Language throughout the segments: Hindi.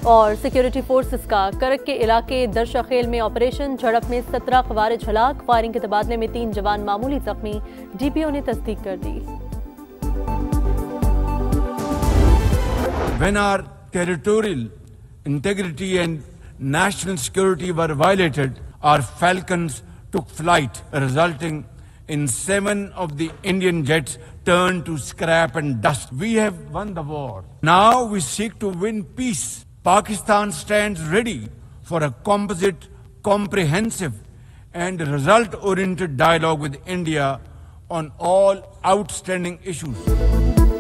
और सिक्योरिटी फोर्सेस का करक के इलाके दरशाखेल में ऑपरेशन, झड़प में 17 खवारिज हलाक, फायरिंग के तबादले में 3 जवान मामूली जख्मी, डीपीओ ने तस्दीक कर दी। When our territorial integrity and national security were violated, our Falcons took flight, resulting in 7 of the Indian jets turned to scrap and dust. We have won the war. Now we seek to win peace. Pakistan stands ready for a composite, comprehensive and result-oriented dialogue with India on all outstanding issues.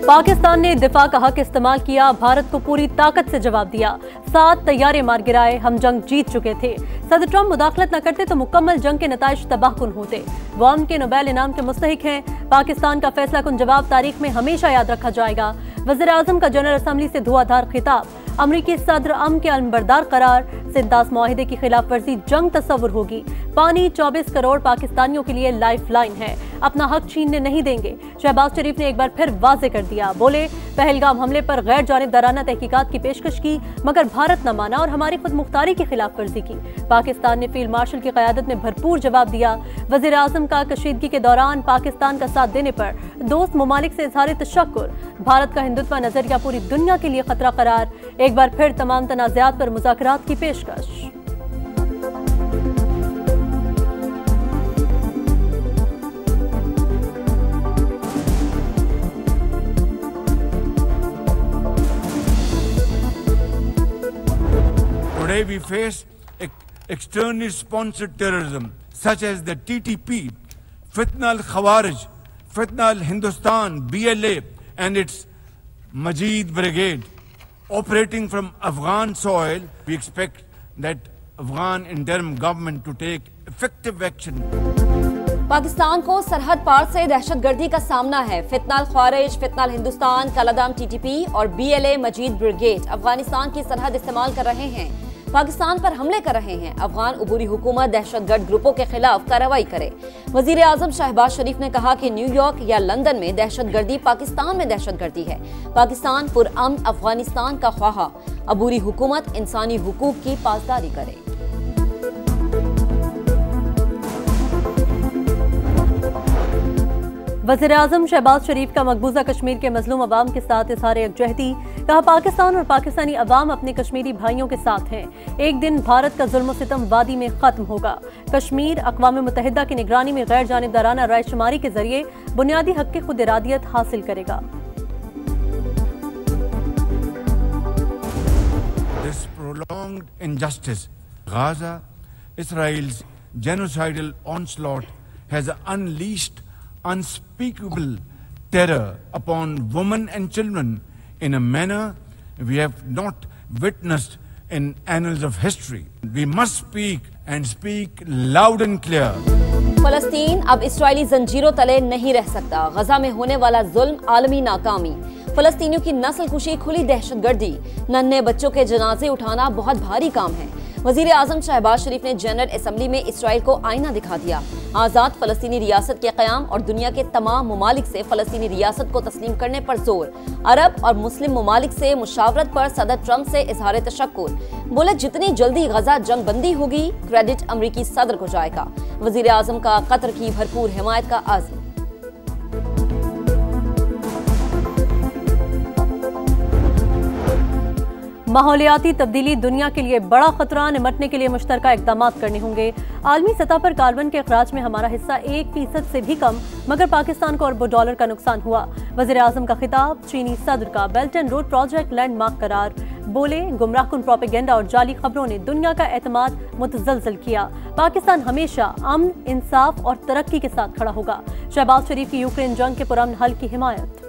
Pakistan ने दिफा का हक इस्तेमाल किया, भारत को पूरी ताकत से जवाब दिया, 7 तैयारे मार गिराए, हम जंग जीत चुके थे। सदर ट्रंप मुदाखलत न करते तो मुकम्मल जंग के नताइज तबाहकुन होते। वॉर्न के नोबेल इनाम के मुस्तहिक हैं, पाकिस्तान का फैसला कुन जवाब तारीख में हमेशा याद रखा जाएगा। वज़ीर आज़म का जनरल असम्बली से धुआंधार खिताब, अमरीकी सदर अमन के अलमबरदार करार, सिंतास मुआहिदे की खिलाफ वर्जी जंग तस्वुर होगी। पानी 24 करोड़ पाकिस्तानियों के लिए लाइफ लाइन है, अपना हक छीनने नहीं देंगे। शहबाज शरीफ ने एक बार फिर वाजे कर दिया, बोले पहलगाम हमले पर गैर जानिबदाराना तहकीकात की पेशकश की, मगर भारत न माना और हमारी खुद मुख्तारी की खिलाफ वर्जी की। पाकिस्तान ने फील्ड मार्शल की क़यादत में भरपूर जवाब दिया। वज़ीर आज़म का कशीदगी के दौरान पाकिस्तान का साथ देने पर दोस्त ममालिक से इज़हार तशक्कुर, भारत का हिंदुत्व नजरिया पूरी दुनिया के लिए खतरा करार, एक बार फिर तमाम तनाज़ात पर मुज़ाकरात की पेशकश। Today we face externally sponsored terrorism such as the TTP, Fitna al-Khawarij, Fitna al-Hindustan, BLA and its Majid Brigade operating from Afghan soil. We expect that Afghan interim government to take effective action. Pakistan को सरहद पार से दहशतगर्दी का सामना है। फितना अल-ख्वारिज, फितना अल-हिंदुस्तान, कलादम TTP और BLA मजीद ब्रिगेड अफगानिस्तान की सरहद इस्तेमाल कर रहे हैं, पाकिस्तान पर हमले कर रहे हैं। अफगान उबूरी हुकूमत दहशतगर्द ग्रुपों के खिलाफ कार्रवाई करे। वजीर आजम शहबाज शरीफ ने कहा कि न्यूयॉर्क या लंदन में दहशतगर्दी पाकिस्तान में दहशतगर्दी है। पाकिस्तान पुरअमन अफगानिस्तान का ख्वाहा, अबूरी हुकूमत इंसानी हुकूक की पासदारी करे। वज़ीर आज़म शहबाज शरीफ का मकबूजा कश्मीर के मजलूम अवाम के साथ इज़हार यकजहती, कहा पाकिस्तान और पाकिस्तानी अवाम अपने कश्मीरी भाइयों के साथ हैं। एक दिन भारत का जुल्म सितम वादी में खत्म होगा। कश्मीर अक़वाम मुत्तहिदा की निगरानी में गैर जानिबदाराना रायशुमारी के जरिए बुनियादी हक की खुद इरादियत हासिल करेगा। This prolonged injustice, Gaza, Israel's genocidal onslaught has unleashed unspeakable terror upon women and children in a manner we have not witnessed in annals of history. We must speak and speak loud and clear. फलस्तीन अब इस्राएली जंजीरों तले नहीं रह सकता। गजा में होने वाला जुल्म आलमी नाकामी, फलस्तीनियों की नस्ल कुशी, खुली दहशतगर्दी, नन्हे बच्चों के जनाजे उठाना बहुत भारी काम है। वजीर आजम शहबाज शरीफ ने जनरल असम्बली में इसराइल को आईना दिखा दिया। आज़ाद फलस्तीनी रियासत के क़याम और दुनिया के तमाम ममालिक से फलस्तीनी रियासत को तस्लीम करने पर जोर। अरब और मुस्लिम ममालिक से मुशावरत पर सदर ट्रंप से इज़हार तशक्कुर, बोले जितनी जल्दी गजा जंग बंदी होगी क्रेडिट अमरीकी सदर को जाएगा। वजीर आजम का कतर की भरपूर हिमायत का आज़म। माहौलियाती तब्दीली दुनिया के लिए बड़ा खतरा, निपटने के लिए मुश्तरका इक़दाम करने होंगे। आलमी सतह पर कार्बन के अखराज में हमारा हिस्सा 1% से भी कम, मगर पाकिस्तान को अरबों डॉलर का नुकसान हुआ। वज़ीर आज़म का खिताब, चीनी सदर का belt and road project landmark करार, बोले गुमराहकुन प्रोपेगेंडा और जाली खबरों ने दुनिया का एतमाद मुतज़लज़ल किया। पाकिस्तान हमेशा अमन, इंसाफ और तरक्की के साथ खड़ा होगा। शहबाज शरीफ की यूक्रेन जंग के पुरअमन हल की हिमायत।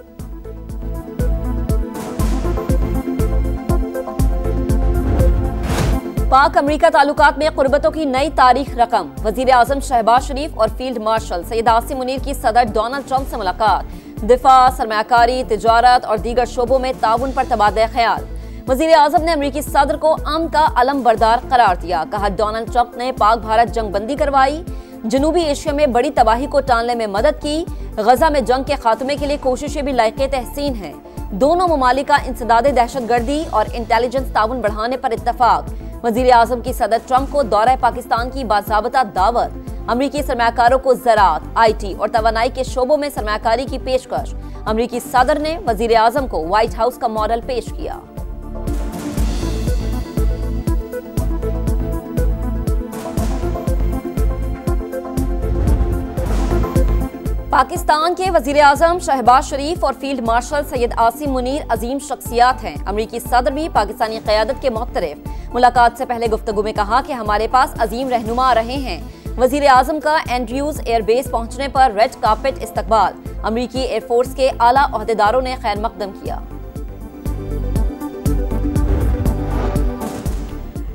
पाक अमरीका ताल्लुकात में कुर्बतों की नई तारीख रकम। वजीर आजम शहबाज शरीफ और फील्ड मार्शल सैयद आसिम मुनीर की सदर डोनाल्ड ट्रंप से मुलाकात। दिफा, सरमायाकारी, तिजारत और दीगर शोबों में ताउन पर तबादला ख्याल। वजीर आजम ने अमरीकी सदर को अमन का अलमबरदार करार दिया। कहा डोनाल्ड ट्रंप ने पाक भारत जंग बंदी करवाई, जनूबी एशिया में बड़ी तबाही को टालने में मदद की। गजा में जंग के खात्मे के लिए कोशिशें भी लायक तहसीन हैं। दोनों ममालिक का इंसदादे दहशतगर्दी और इंटेलिजेंस ताउन बढ़ाने पर इत्तफाक। वजीर आजम की सदर ट्रंप को दौरा पाकिस्तान की बाज़ाबता दावत। अमरीकी सरमाकारों को ज़राअत, IT और तवानाई के शोबों में सरमाकारी की पेशकश। अमरीकी सदर ने वजीर आजम को व्हाइट हाउस का मॉडल पेश किया। पाकिस्तान के वजीर आजम शहबाज शरीफ और फील्ड मार्शल सैयद आसिम मुनीर अजीम शख्सियात हैं। अमरीकी सदर भी पाकिस्तानी क़यादत के मुख्तलिफ। मुलाकात से पहले गुफ्तगू में कहा कि हमारे पास अजीम रहनुमा रहे हैं। वजीर आजम का एंड्रयूज एयरबेस पहुंचने पर रेड कार्पेट इस्तकबाल। अमरीकी एयरफोर्स के आला ओहदेदारों ने खैर मकदम किया।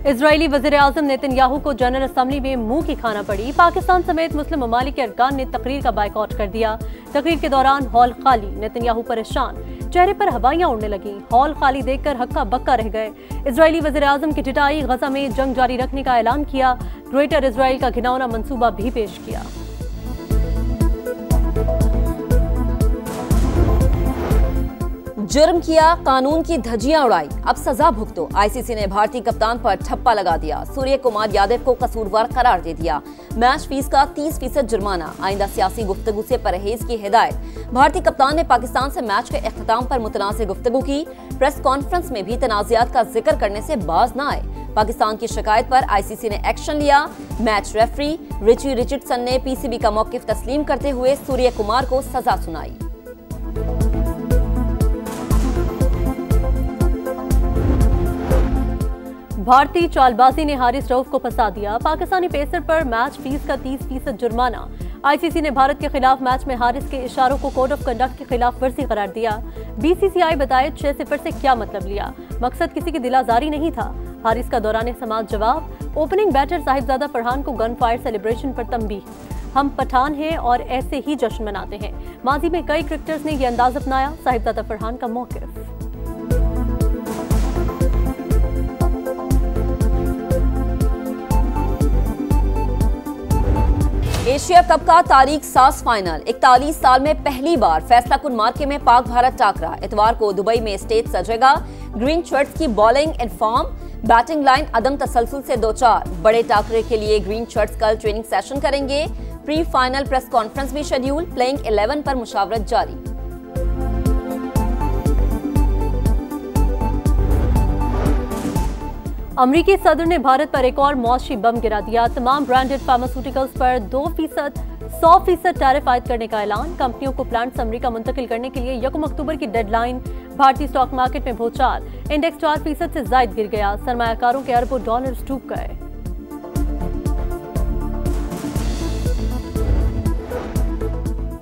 इजरायली वज़ीर आज़म नेतन्याहू को जनरल असम्बली में मुंह की खाना पड़ी। पाकिस्तान समेत मुस्लिम ममालिक के अरकान ने तकरीर का बायकॉट कर दिया। तकरीर के दौरान हॉल खाली, नेतन्याहू परेशान, चेहरे पर हवाइयां उड़ने लगीं। हॉल खाली देखकर हक्का बक्का रह गए। इजरायली वज़ीर आज़म की टिटाई, गजा में जंग जारी रखने का ऐलान किया। ग्रेटर इजराइल का घिनौना मंसूबा भी पेश किया। जुर्म किया, कानून की धज्जियां उड़ाई, अब सजा भुगतो। ICC ने भारतीय कप्तान पर ठप्पा लगा दिया। सूर्य कुमार यादव को कसूरवार करार दे दिया। मैच फीस का 30% जुर्माना। आइंदा सियासी गुफ्तगू से परहेज की हिदायत। भारतीय कप्तान ने पाकिस्तान से मैच के इख्तिताम पर मुतनाज़िर गुफ्तगू की। प्रेस कॉन्फ्रेंस में भी तनाज़ात का जिक्र करने से बाज न आए। पाकिस्तान की शिकायत पर ICC ने एक्शन लिया। मैच रेफरी रिची रिचर्डसन ने PCB का मौकिफ तस्लीम करते हुए सूर्य कुमार को सजा सुनाई। भारतीय चालबाजी ने हारिस रऊफ को फंसा दिया। पाकिस्तानी पेसर पर मैच फीस का 30% जुर्माना। ICC ने भारत के खिलाफ मैच में हारिस के इशारों को कोड ऑफ कंडक्ट के खिलाफ वर्जी करार दिया। BCCI बताए 6-0 से क्या मतलब लिया, मकसद किसी की दिलाजारी नहीं था। हारिस का दौरान समाअत जवाब। ओपनिंग बैटर साहिबजादा फरहान को गन फायर सेलिब्रेशन पर तंबीह। हम पठान हैं और ऐसे ही जश्न मनाते हैं। माजी में कई क्रिकेटर्स ने यह अंदाज अपनाया। साहिबजादा फरहान का मौकिफ। एशिया कप का तारीख साज फाइनल। 41 साल में पहली बार फैसला कुन मार्के में पाक भारत टाकरा। इतवार को दुबई में स्टेज सजेगा। ग्रीन शर्ट्स की bowling in form, batting line अदम तसलसल से 2-4। बड़े टाकरे के लिए ग्रीन शर्ट्स कल ट्रेनिंग सेशन करेंगे। प्री फाइनल प्रेस कॉन्फ्रेंस भी शेड्यूल। प्लेइंग 11 पर मुशावरत जारी। अमरीकी सदर ने भारत पर एक और मौशी बम गिरा दिया। तमाम ब्रांडेड फार्मास्यूटिकल्स पर 2% 100% टैरिफ आयद करने का ऐलान। कंपनियों को प्लांट्स अमरीका मुंतकिल करने के लिए 1 अक्टूबर की डेडलाइन। भारतीय स्टॉक मार्केट में भूचाल, इंडेक्स 4% से ज्यादा गिर गया। सरमायाकारों के अरबों डॉलर्स डूब गए।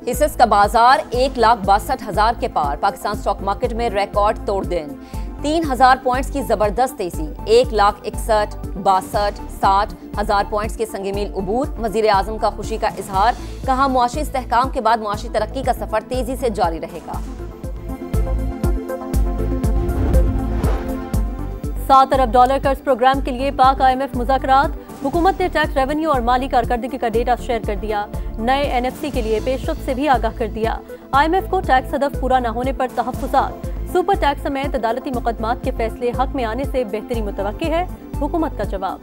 हिस्सेस का बाजार 1,62,000 के पार। पाकिस्तान स्टॉक मार्केट में रिकॉर्ड तोड़ दिन। 3,000 पॉइंट्स की जबरदस्त तेजी। 1,61,62,60 60,000 पॉइंट्स के संगे मील उबूर। वजीर आजम का खुशी का इजहार। कहा मुआशी इस्तेहकाम के बाद मुआशी तरक्की का सफर तेजी से जारी रहेगा। 7 अरब डॉलर कर्ज प्रोग्राम के लिए पाक IMF मुज़ाकरात। हुकूमत ने टैक्स रेवेन्यू और माली कारकर्दगी का डेटा शेयर कर दिया। नए NFC के लिए पेशरफ्त से भी आगाह कर दिया। IMF को टैक्स हदफ पूरा न होने पर तहफ्फुज़ात। सुपर टैक्स समेत अदालती मुकदमात के फैसले हक में आने से बेहतरी मुतवक्की है। हुकूमत का जवाब।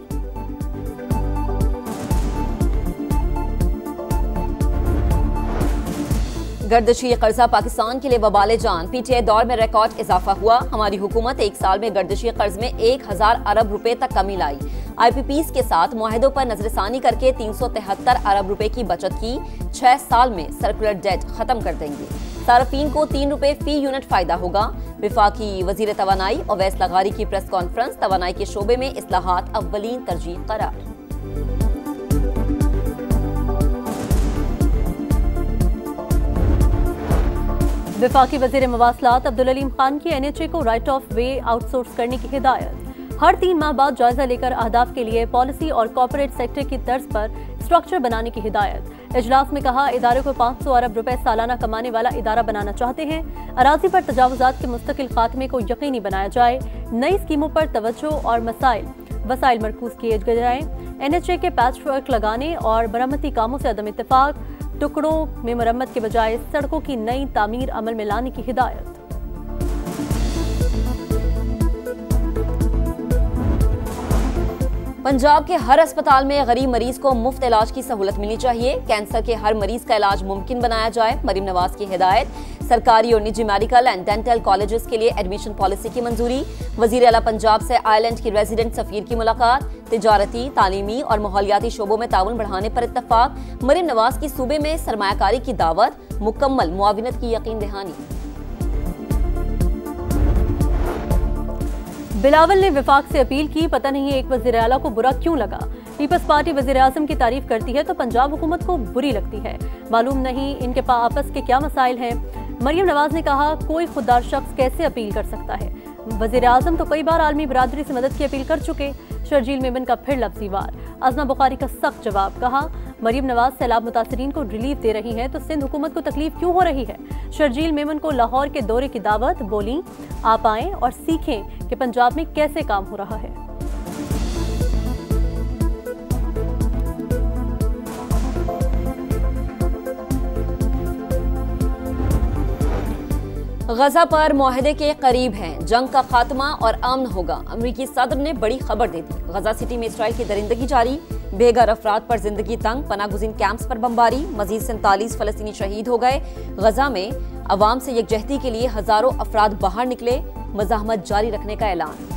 गर्दिशी कर्जा पाकिस्तान के लिए वबाले जान। PTI दौर में रिकॉर्ड इजाफा हुआ। हमारी हुकूमत 1 साल में गर्दिशी कर्ज में 1,000 अरब रुपए तक कमी लाई। IPPs के साथ मुआहदों पर नजरसानी करके 373 अरब रुपए की बचत की। 6 साल में सर्कुलर डेट खत्म कर देंगे। सार्फिन को 3 रुपए फी यूनिट फायदा होगा। विफाकी वजीर तवानाई ओवैस लगारी की प्रेस कॉन्फ्रेंस। तवानाई के शोबे में इस्लाहात अव्वलीन तरजीह करार। विफाकी वजीर मवासलात अब्दुल अलीम खान की NHA को राइट ऑफ वे आउटसोर्स करने की हिदायत। हर 3 माह बाद जायजा लेकर अहदाफ के लिए पॉलिसी और कॉर्पोरेट सेक्टर की तर्ज पर स्ट्रक्चर बनाने की हिदायत। इजलास में कहा इदारे को 500 अरब रुपए सालाना कमाने वाला इदारा बनाना चाहते हैं। अराजी पर तजावुजात के मुस्तकिल खात्मे को यकीनी बनाया जाए। नई स्कीमों पर तवज्जो और वसाइल मरकूज किए जाएं। NHA के पैच वर्क लगाने और मरम्मती कामों से अदम इत्तेफाक। टुकड़ों में मरम्मत के बजाय सड़कों की नई तामीर अमल में लाने की हिदायत। पंजाब के हर अस्पताल में गरीब मरीज को मुफ्त इलाज की सहूलत मिलनी चाहिए। कैंसर के हर मरीज का इलाज मुमकिन बनाया जाए, मरीम नवाज की हिदायत। सरकारी और निजी मेडिकल एंड डेंटल कॉलेजेस के लिए एडमिशन पॉलिसी की मंजूरी। वजीर आला पंजाब से आयरलैंड की रेजिडेंट सफीर की मुलाकात। तिजारती, तालीमी और माहौलियाती शोबों में ताउन बढ़ाने पर इत्तफाक। मरीम नवाज की सूबे में सरमायाकारी की दावत, मुकम्मल मुआविनत की यकीन दहानी। बिलावल ने विफाक से अपील की, पता नहीं एक वज़ीर आला को बुरा क्यों लगा। पीपल्स पार्टी वज़ीर आज़म की तारीफ करती है तो पंजाब हुकूमत को बुरी लगती है। मालूम नहीं इनके पास आपस के क्या मसाइल हैं। मरीम नवाज ने कहा, कोई खुददार शख्स कैसे अपील कर सकता है। वज़ीर आज़म तो कई बार आलमी बरादरी से मदद की अपील कर चुके। शर्जील मेमन का फिर लफ्ज़ी वार, अज़मा बुखारी का सख्त जवाब। कहा, मरीम नवाज सैलाब मुतासरीन को रिलीफ दे रही हैं तो सिंध हुकूमत को तकलीफ क्यों हो रही है। शर्जील मेमन को लाहौर के दौरे की दावत, बोली आप आएं और सीखें कि पंजाब में कैसे काम हो रहा है। गजा पर मुआहदे के करीब हैं, जंग का खात्मा और अमन होगा। अमरीकी सदर ने बड़ी खबर दे दी। गजा सिटी में इसराइल की दरिंदगी जारी, बेघर अफराद पर जिंदगी तंग, पनागुज़ीन कैंप्स पर बमबारी, मजीद 47 फलस्तीनी शहीद हो गए। गजा में अवाम से यकजहती के लिए हजारों अफराद बाहर निकले, मज़ाहमत जारी रखने का ऐलान।